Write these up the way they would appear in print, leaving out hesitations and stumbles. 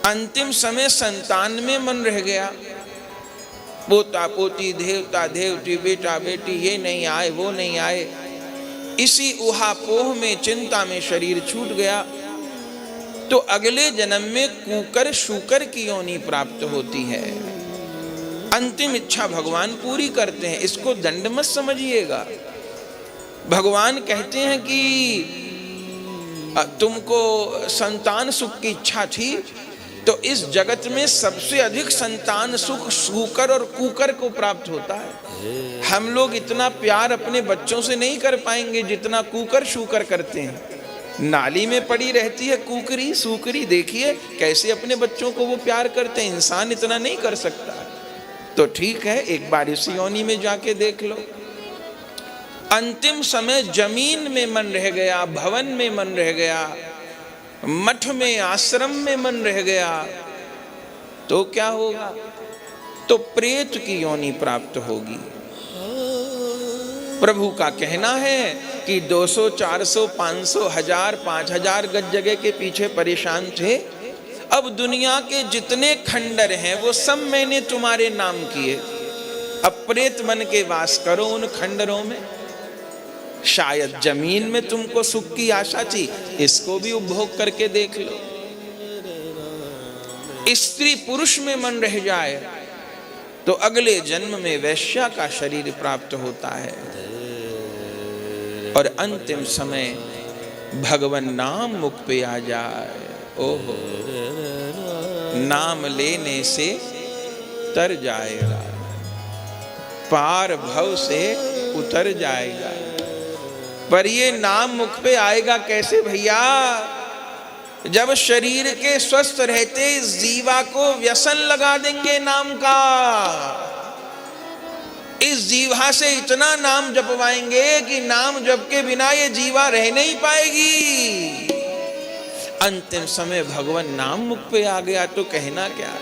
अंतिम समय संतान में मन रह गया। पोता पोती, देवता देवती, बेटा बेटी, ये नहीं आए वो नहीं आए। इसी उहापोह में, चिंता में शरीर छूट गया। तो अगले जन्म में कूकर शूकर की योनि प्राप्त होती है। अंतिम इच्छा भगवान पूरी करते हैं, इसको दंड मत समझिएगा। भगवान कहते हैं कि तुमको संतान सुख की इच्छा थी, तो इस जगत में सबसे अधिक संतान सुख शूकर और कूकर को प्राप्त होता है। हम लोग इतना प्यार अपने बच्चों से नहीं कर पाएंगे जितना कूकर शूकर करते हैं। नाली में पड़ी रहती है कुकरी सूकरी, देखिए कैसे अपने बच्चों को वो प्यार करते हैं। इंसान इतना नहीं कर सकता। तो ठीक है, एक बार इस योनि में जाके देख लो। अंतिम समय जमीन में मन रह गया, भवन में मन रह गया, मठ में आश्रम में मन रह गया, तो क्या होगा? तो प्रेत की योनि प्राप्त होगी। प्रभु का कहना है कि 200, 400, 500, 1000, 5000 गज जगह के पीछे परेशान थे। अब दुनिया के जितने खंडर हैं वो सब मैंने तुम्हारे नाम किए। अब प्रेत बन के वास करो उन खंडरों में। शायद जमीन में तुमको सुख की आशा थी, इसको भी उपभोग करके देख लो। स्त्री पुरुष में मन रह जाए तो अगले जन्म में वैश्या का शरीर प्राप्त होता है। और अंतिम समय भगवान नाम मुख पे आ जाए, ओहो, नाम लेने से तर जाएगा, पार भव से उतर जाएगा। पर ये नाम मुख पे आएगा कैसे भैया? जब शरीर के स्वस्थ रहते जीवा को व्यसन लगा देंगे नाम का। इस जीवा से इतना नाम जपवाएंगे कि नाम जप के बिना ये जीवा रह नहीं पाएगी। अंतिम समय भगवान नाम मुख पे आ गया तो कहना क्या?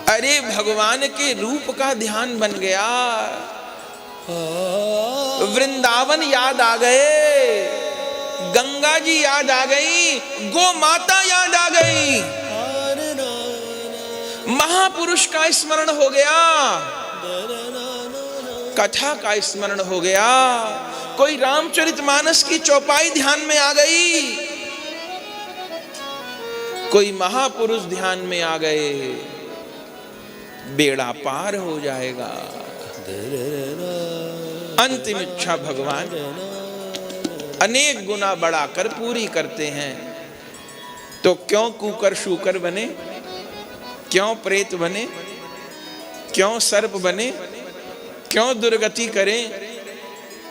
अरे भगवान के रूप का ध्यान बन गया, वृंदावन याद आ गए, गंगा जी याद आ गई, गो माता याद आ गई, महापुरुष का स्मरण हो गया, कथा का स्मरण हो गया, कोई रामचरितमानस की चौपाई ध्यान में आ गई, कोई महापुरुष ध्यान में आ गए, बेड़ा पार हो जाएगा। अंतिम इच्छा भगवान अनेक गुना बढ़ाकर पूरी करते हैं। तो क्यों कूकर शूकर बने, क्यों प्रेत बने, क्यों सर्प बने, क्यों दुर्गति करें?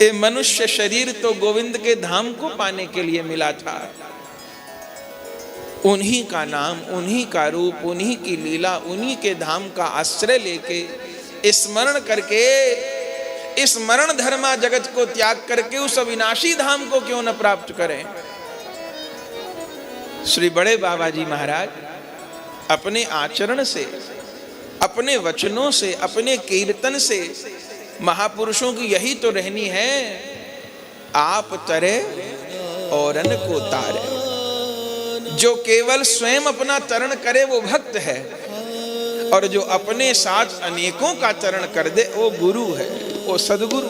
ये मनुष्य शरीर तो गोविंद के धाम को पाने के लिए मिला था। उन्हीं का नाम, उन्हीं का रूप, उन्हीं की लीला, उन्हीं के धाम का आश्रय लेके स्मरण करके इस मरण धर्मा जगत को त्याग करके उस अविनाशी धाम को क्यों न प्राप्त करें? श्री बड़े बाबा जी महाराज अपने आचरण से, अपने वचनों से, अपने कीर्तन से महापुरुषों की यही तो रहनी है, आप तरे औरन को तारे। जो केवल स्वयं अपना तरण करे वो भक्त है, और जो अपने साथ अनेकों का तरण कर दे वो गुरु है, वो सदगुरु।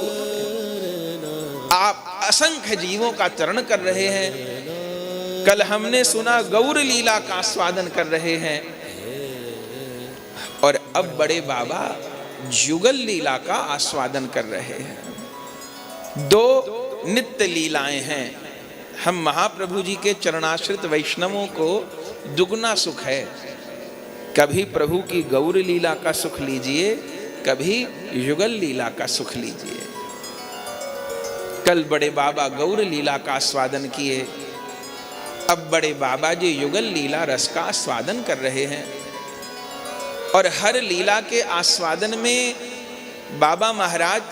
आप असंख्य जीवों का तरण कर रहे हैं। कल हमने सुना गौर लीला का आस्वादन कर रहे हैं, और अब बड़े बाबा जुगल लीला का आस्वादन कर रहे हैं। दो नित्य लीलाएं हैं। हम महाप्रभु जी के चरणाश्रित वैष्णवों को दुगना सुख है। कभी प्रभु की गौर लीला का सुख लीजिए, कभी युगल लीला का सुख लीजिए। कल बड़े बाबा गौर लीला का आस्वादन किए, अब बड़े बाबा जी युगल लीला रस का आस्वादन कर रहे हैं। और हर लीला के आस्वादन में बाबा महाराज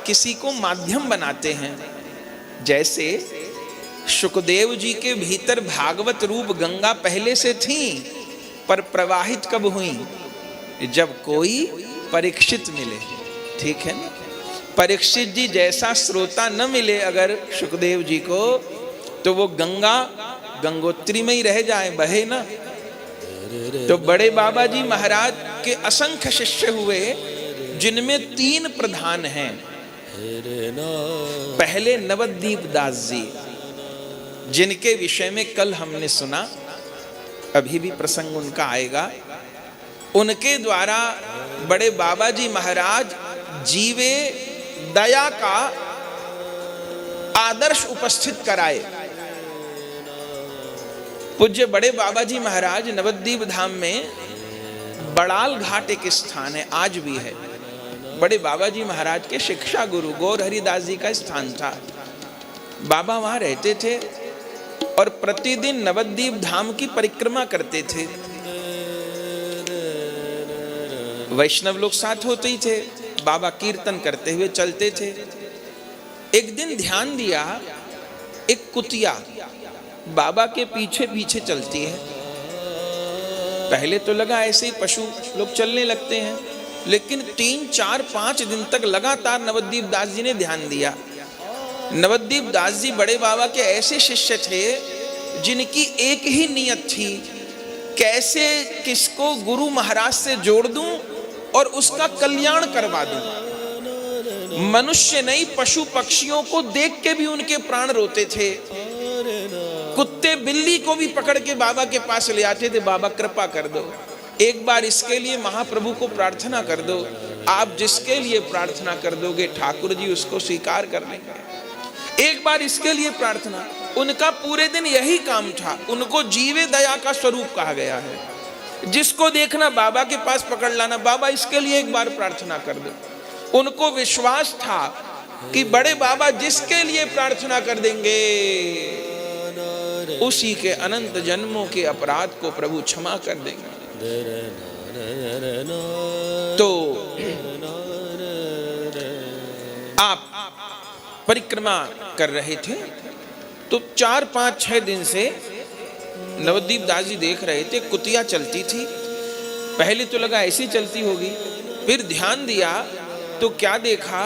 किसी को माध्यम बनाते हैं। जैसे शुकदेव जी के भीतर भागवत रूप गंगा पहले से थी, पर प्रवाहित कब हुई? जब कोई परीक्षित मिले। ठीक है ना? परीक्षित जी जैसा श्रोता न मिले अगर शुकदेव जी को, तो वो गंगा गंगोत्री में ही रह जाए, बहे ना। तो बड़े बाबा जी महाराज के असंख्य शिष्य हुए, जिनमें 3 प्रधान हैं। पहले नवद्वीप दास जी, जिनके विषय में कल हमने सुना, अभी भी प्रसंग उनका आएगा। उनके द्वारा बड़े बाबा जी महाराज जीवे दया का आदर्श उपस्थित कराए। पूज्य बड़े बाबा जी महाराज नवद्वीप धाम में बड़ाल घाट एक स्थान है, आज भी है। बड़े बाबा जी महाराज के शिक्षा गुरु गौर हरिदास जी का स्थान था। बाबा वहां रहते थे और प्रतिदिन नवद्वीप धाम की परिक्रमा करते थे। वैष्णव लोग साथ होते ही थे, बाबा कीर्तन करते हुए चलते थे। एक दिन ध्यान दिया, एक कुतिया बाबा के पीछे पीछे चलती है। पहले तो लगा ऐसे ही पशु लोग चलने लगते हैं, लेकिन 3, 4, 5 दिन तक लगातार नवद्वीप दास जी ने ध्यान दिया। नवद्वीप दास जी बड़े बाबा के ऐसे शिष्य थे जिनकी एक ही नियत थी, कैसे किसको गुरु महाराज से जोड़ दूं और उसका कल्याण करवा दूं। मनुष्य नहीं, पशु पक्षियों को देख के भी उनके प्राण रोते थे। कुत्ते बिल्ली को भी पकड़ के बाबा के पास ले आते थे, बाबा कृपा कर दो, एक बार इसके लिए महाप्रभु को प्रार्थना कर दो। आप जिसके लिए प्रार्थना कर दोगे ठाकुर जी उसको स्वीकार कर लेंगे। एक बार इसके लिए प्रार्थना। उनका पूरे दिन यही काम था। उनको जीवे दया का स्वरूप कहा गया है। जिसको देखना बाबा के पास पकड़ लाना, बाबा इसके लिए एक बार प्रार्थना कर दो। उनको विश्वास था कि बड़े बाबा जिसके लिए प्रार्थना कर देंगे उसी के अनंत जन्मों के अपराध को प्रभु क्षमा कर देंगे। तो आप परिक्रमा कर रहे थे, तो 4, 5, 6 दिन से नवद्वीप दास जी देख रहे थे कुतिया चलती थी। पहले तो लगा ऐसी चलती होगी, फिर ध्यान दिया तो क्या देखा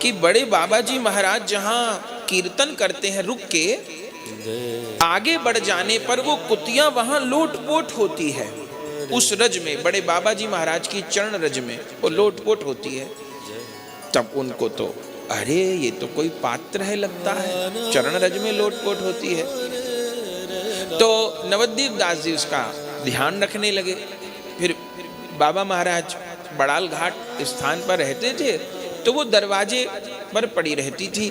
कि बड़े बाबा जी महाराज जहां कीर्तन करते हैं रुक के, आगे बढ़ जाने पर वो कुतिया वहां लोटपोट होती है। उस रज में, बड़े बाबा जी महाराज की चरण रज में वो लोटपोट होती है। तब उनको तो अरे ये तो कोई पात्र है लगता है, चरण रज में लोटपोट होती है। तो नवद्वीप दास जी उसका ध्यान रखने लगे। फिर बाबा महाराज बड़ाल घाट स्थान पर रहते थे, तो वो दरवाजे पर पड़ी रहती थी।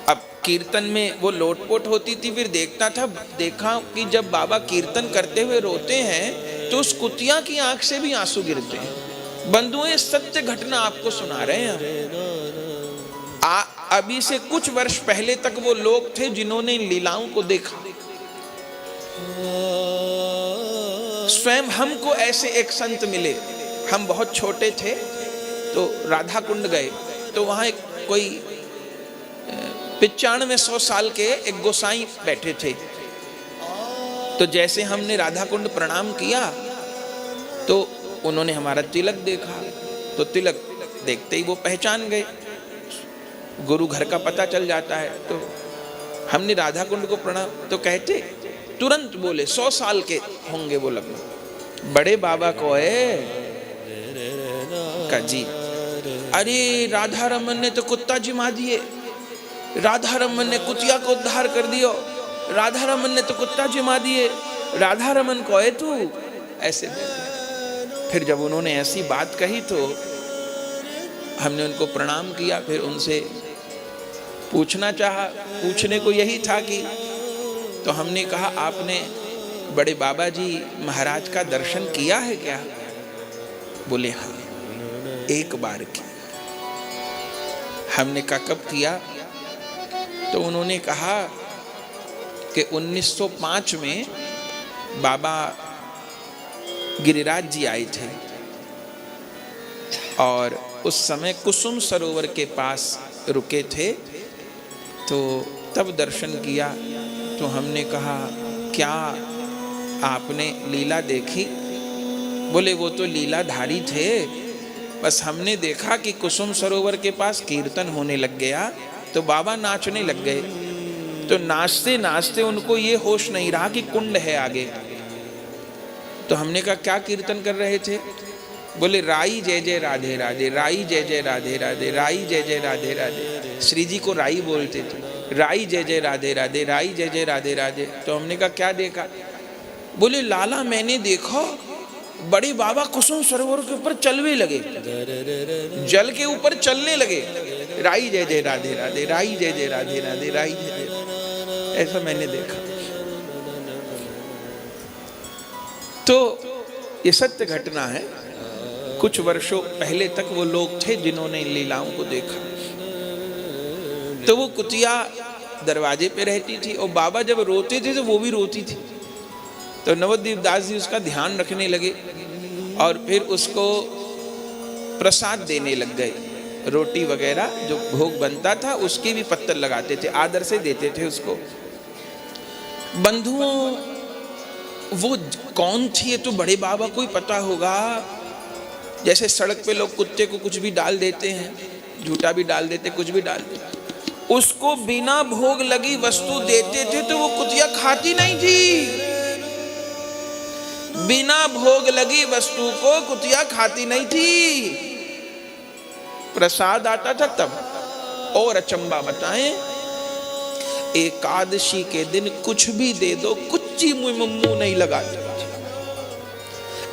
अब कीर्तन में वो लोटपोट होती थी। फिर देखा कि जब बाबा कीर्तन करते हुए रोते हैं तो उस कुतिया की आंख से भी आंसू गिरते हैं। बंधुएं, सत्य घटना आपको सुना रहे हैं। अभी से कुछ वर्ष पहले तक वो लोग थे जिन्होंने लीलाओं को देखा। स्वयं हमको ऐसे एक संत मिले। हम बहुत छोटे थे तो राधा कुंड गए, तो वहां एक कोई 95-100 साल के एक गोसाई बैठे थे। तो जैसे हमने राधा कुंड प्रणाम किया तो उन्होंने हमारा तिलक देखा, तो तिलक देखते ही वो पहचान गए। गुरु घर का पता चल जाता है। तो हमने राधा कुंड को प्रणाम, तो कहते तुरंत बोले 100 साल के होंगे वो लगभग, बड़े बाबा को है का जी। अरे राधा रमन ने तो कुत्ता जिमा दिए, राधा रमन ने कुतिया को उद्धार कर दियो, राधा रमन ने तो कुत्ता जिमा दिए, राधा रमन को है तू ऐसे। फिर जब उन्होंने ऐसी बात कही तो हमने उनको प्रणाम किया। फिर उनसे पूछना चाहा, पूछने को यही था कि, तो हमने कहा आपने बड़े बाबा जी महाराज का दर्शन किया है क्या? बोले हाँ, एक बार किया। हमने कहा कब किया? तो उन्होंने कहा कि 1905 में बाबा गिरिराज जी आए थे और उस समय कुसुम सरोवर के पास रुके थे, तो तब दर्शन किया। तो हमने कहा क्या आपने लीला देखी? बोले वो तो लीलाधारी थे, बस हमने देखा कि कुसुम सरोवर के पास कीर्तन होने लग गया तो बाबा नाचने लग गए। तो नाचते नाचते उनको ये होश नहीं रहा कि कुंड है आगे। तो हमने कहा क्या कीर्तन कर रहे थे? बोले राई जय जय राधे राधे, राई जय जय राधे राधे, राई जय जय राधे राधे। श्री जी को राई बोलते थे। राई जय जय राधे राधे, राई जय जय राधे राधे। तो हमने कहा क्या देखा? बोले लाला मैंने देखा बड़े बाबा कुसुम सरोवर के ऊपर चलने लगे, जल के ऊपर चलने लगे। राई जय जय राधे राधे, राई जय जय राधे राधे, राई जय जय, ऐसा मैंने देखा। तो ये सत्य घटना है। कुछ वर्षों पहले तक वो लोग थे जिन्होंने इन लीलाओं को देखा। तो वो कुतिया दरवाजे पे रहती थी और बाबा जब रोते थे तो वो भी रोती थी। तो नवद्वीप दास जी उसका ध्यान रखने लगे और फिर उसको प्रसाद देने लग गए। रोटी वगैरह जो भोग बनता था उसके भी पत्तल लगाते थे, आदर से देते थे उसको। बंधुओं, वो कौन थी ये तो बड़े बाबा को ही पता होगा। जैसे सड़क पे लोग कुत्ते को कुछ भी डाल देते हैं, झूठा भी डाल देते, कुछ भी डाल देते, उसको बिना भोग लगी वस्तु देते थे तो वो कुतिया खाती नहीं थी। बिना भोग लगी वस्तु को कुतिया खाती नहीं थी। प्रसाद आता था तब। और अचंबा बताएं, एकादशी के दिन कुछ भी दे दो, कुच्ची मुंह नहीं लगाते।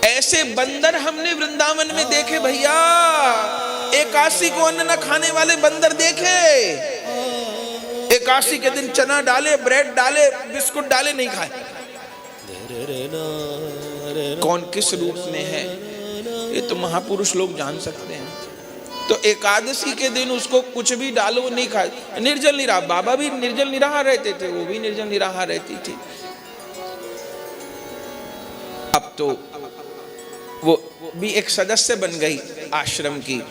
ऐसे बंदर हमने वृंदावन में देखे भैया। एकादशी को अन्न न खाने वाले बंदर देखे। एकादशी के दिन चना डाले, ब्रेड डाले, बिस्कुट डाले, नहीं खाए। कौन किस रूप में है ये तो महापुरुष लोग जान सकते हैं। तो एकादशी के दिन उसको कुछ भी डालो, नहीं खाए। निर्जल निराहा, बाबा भी निर्जल निराहा रहते थे, वो भी निर्जल निराहा रहती थी। अब तो वो भी एक सदस्य बन गई आश्रम की।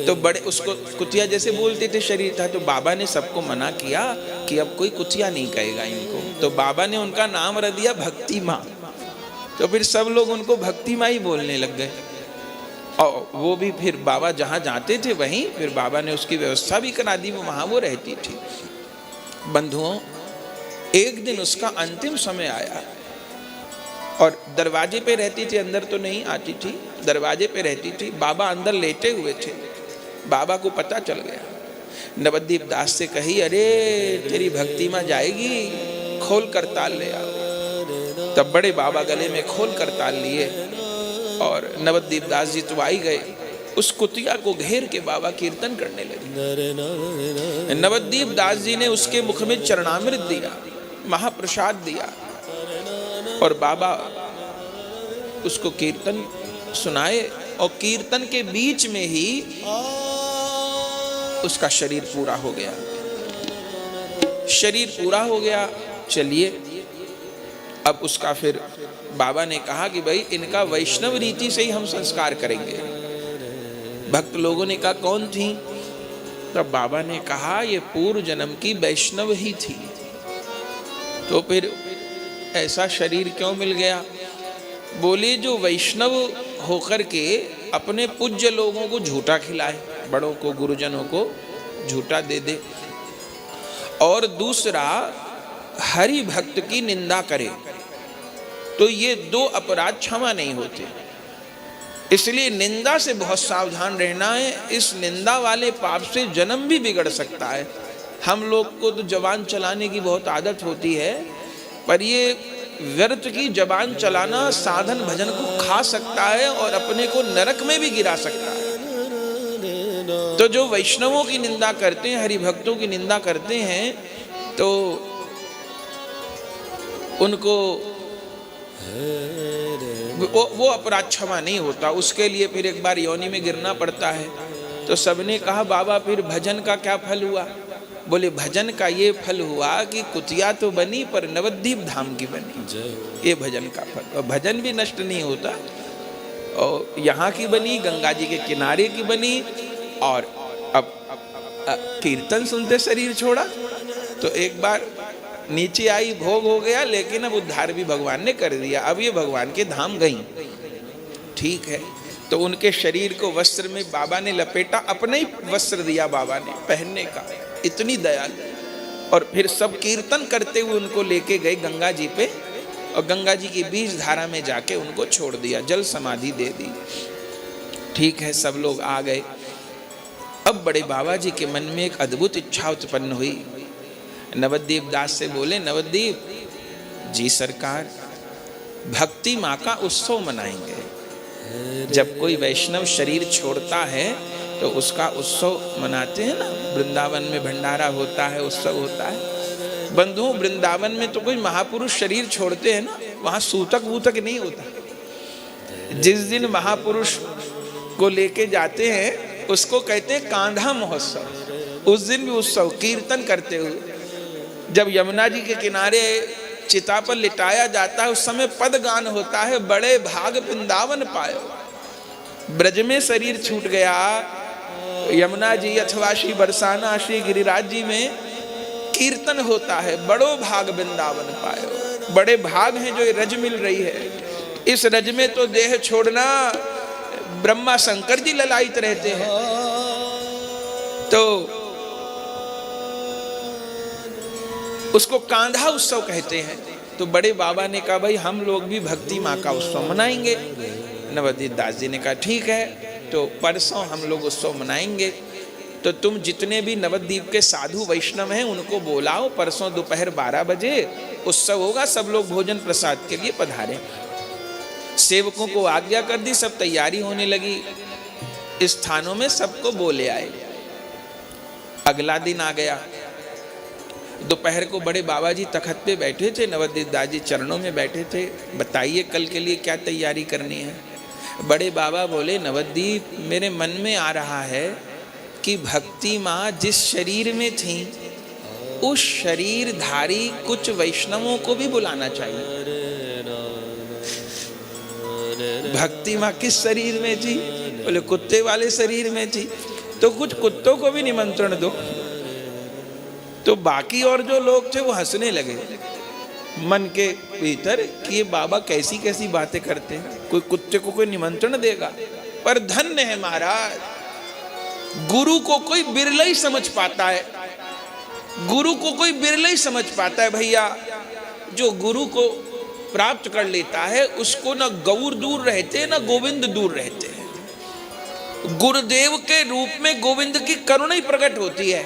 तो बड़े उसको कुतिया जैसे बोलते थे, शरीर था। तो बाबा ने सबको मना किया कि अब कोई कुतिया नहीं कहेगा इनको। तो बाबा ने उनका नाम रख दिया भक्ति माँ। तो फिर सब लोग उनको भक्ति माँ ही बोलने लग गए। और वो भी फिर बाबा जहाँ जाते थे वहीं फिर बाबा ने उसकी व्यवस्था भी करा दी, वो वहाँ वो रहती थी। बंधुओं, एक दिन उसका अंतिम समय आया और दरवाजे पे रहती थी, अंदर तो नहीं आती थी, दरवाजे पे रहती थी। बाबा अंदर लेटे हुए थे। बाबा को पता चल गया। नवद्वीप दास से कही, अरे तेरी भक्ति माँ जाएगी, खोल कर ताल ले आओ। तब बड़े बाबा गले में खोल कर ताल लिए और नवद्वीप दास जी तो आई गए। उस कुतिया को घेर के बाबा कीर्तन करने लगे। नवद्वीप दास जी ने उसके मुख में चरणामृत दिया, महाप्रसाद दिया और बाबा उसको कीर्तन सुनाए। और कीर्तन के बीच में ही उसका शरीर पूरा हो गया। शरीर पूरा हो गया। चलिए, अब उसका फिर बाबा ने कहा कि भाई इनका वैष्णव रीति से ही हम संस्कार करेंगे। भक्त लोगों ने कहा कौन थी? तब बाबा ने कहा ये पूर्व जन्म की वैष्णव ही थी। तो फिर ऐसा शरीर क्यों मिल गया? बोले जो वैष्णव होकर के अपने पूज्य लोगों को झूठा खिलाए, बड़ों को, गुरुजनों को झूठा दे दे, और दूसरा हरि भक्त की निंदा करे, तो ये दो अपराध क्षमा नहीं होते। इसलिए निंदा से बहुत सावधान रहना है। इस निंदा वाले पाप से जन्म भी बिगड़ सकता है। हम लोग को तो जबान चलाने की बहुत आदत होती है, पर ये व्यर्थ की जबान चलाना साधन भजन को खा सकता है और अपने को नरक में भी गिरा सकता है। तो जो वैष्णवों की निंदा करते हैं, हरि भक्तों की निंदा करते हैं, तो उनको वो अपराध क्षमा नहीं होता। उसके लिए फिर एक बार योनि में गिरना पड़ता है। तो सबने कहा बाबा फिर भजन का क्या फल हुआ? बोले भजन का ये फल हुआ कि कुतिया तो बनी पर नवद्वीप धाम की बनी, ये भजन का फल। और भजन भी नष्ट नहीं होता। और यहाँ की बनी, गंगा जी के किनारे की बनी, और अब कीर्तन सुनते शरीर छोड़ा। तो एक बार नीचे आई, भोग हो गया, लेकिन अब उद्धार भी भगवान ने कर दिया। अब ये भगवान के धाम गई, ठीक है। तो उनके शरीर को वस्त्र में बाबा ने लपेटा, अपना ही वस्त्र दिया बाबा ने पहनने का, इतनी दयालु। और फिर सब कीर्तन करते हुए उनको लेके गए गंगा जी पे और गंगा जी की बीज धारा में जाके उनको छोड़ दिया, जल समाधि दे दी। ठीक है, सब लोग आ गए। अब बड़े बाबा जी के मन में एक अद्भुत इच्छा उत्पन्न हुई। नवद्वीप दास से बोले, नवद्वीप जी सरकार, भक्ति माँ का उत्सव मनाएंगे। जब कोई वैष्णव शरीर छोड़ता है तो उसका उत्सव मनाते हैं ना, वृंदावन में भंडारा होता है, उत्सव होता है। बंधुओं, वृंदावन में तो कोई महापुरुष शरीर छोड़ते हैं ना, वहां सूतक वूतक नहीं होता। जिस दिन महापुरुष को लेके जाते हैं उसको कहते हैं कांधा महोत्सव। उस दिन भी उत्सव, कीर्तन करते हुए जब यमुना जी के किनारे चिता पर लिटाया जाता है, उस समय पद गान होता है, बड़े भाग वृंदावन पायो। ब्रज में शरीर छूट गया, यमुना जी अथवा श्री बरसाना श्री गिरिराज जी में कीर्तन होता है, बड़ो भाग वृंदावन पायो। बड़े भाग हैं जो ये रज मिल रही है। इस रज में तो देह छोड़ना, ब्रह्मा शंकर जी ललायित रहते हैं। तो उसको कांधा उत्सव कहते हैं। तो बड़े बाबा ने कहा, भाई हम लोग भी भक्ति माँ का उत्सव मनाएंगे। नवद्वीप दास जी ने कहा, ठीक है, तो परसों हम लोग उत्सव मनाएंगे। तो तुम जितने भी नवद्वीप के साधु वैष्णव हैं उनको बुलाओ, परसों दोपहर 12 बजे उत्सव होगा, सब लोग भोजन प्रसाद के लिए पधारें। सेवकों को आज्ञा कर दी, सब तैयारी होने लगी। स्थानों में सबको बोले आए। अगला दिन आ गया। दोपहर को बड़े बाबा जी तखत पे बैठे थे, नवद्वीप दास जी चरणों में बैठे थे। बताइए कल के लिए क्या तैयारी करनी है। बड़े बाबा बोले, नवद्वीप मेरे मन में आ रहा है कि भक्ति माँ जिस शरीर में थी उस शरीरधारी कुछ वैष्णवों को भी बुलाना चाहिए। भक्ति माँ किस शरीर में थी? बोले कुत्ते वाले शरीर में थी, तो कुछ कुत्तों को भी निमंत्रण दो। तो बाकी और जो लोग थे वो हंसने लगे मन के भीतर कि ये बाबा कैसी कैसी बातें करते हैं, कोई कुत्ते को कोई निमंत्रण देगा। पर धन्य है महाराज, गुरु को कोई बिरला ही समझ पाता है। गुरु को कोई बिरला ही समझ पाता है भैया। जो गुरु को प्राप्त कर लेता है उसको ना गौर दूर रहते ना गोविंद दूर रहते हैं। गुरुदेव के रूप में गोविंद की करुणा ही प्रकट होती है,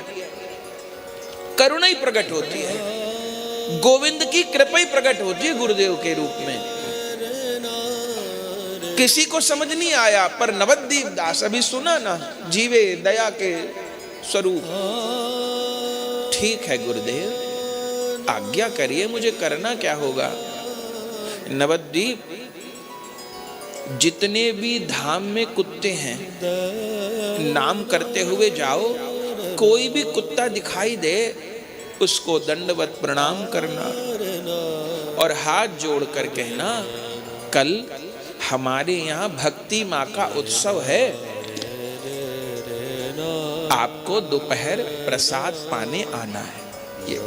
करुणा ही प्रकट होती है, गोविंद की कृपा ही प्रकट होती है गुरुदेव के रूप में। किसी को समझ नहीं आया, पर नवद्वीप दास अभी सुना ना, जीवे दया के स्वरूप। ठीक है गुरुदेव, आज्ञा करिए, मुझे करना क्या होगा। नवद्वीप, जितने भी धाम में कुत्ते हैं नाम करते हुए जाओ, कोई भी कुत्ता दिखाई दे उसको दंडवत प्रणाम करना और हाथ जोड़ कर कहना, कल हमारे यहाँ भक्ति माँ का उत्सव है, आपको दोपहर प्रसाद पाने आना है। ये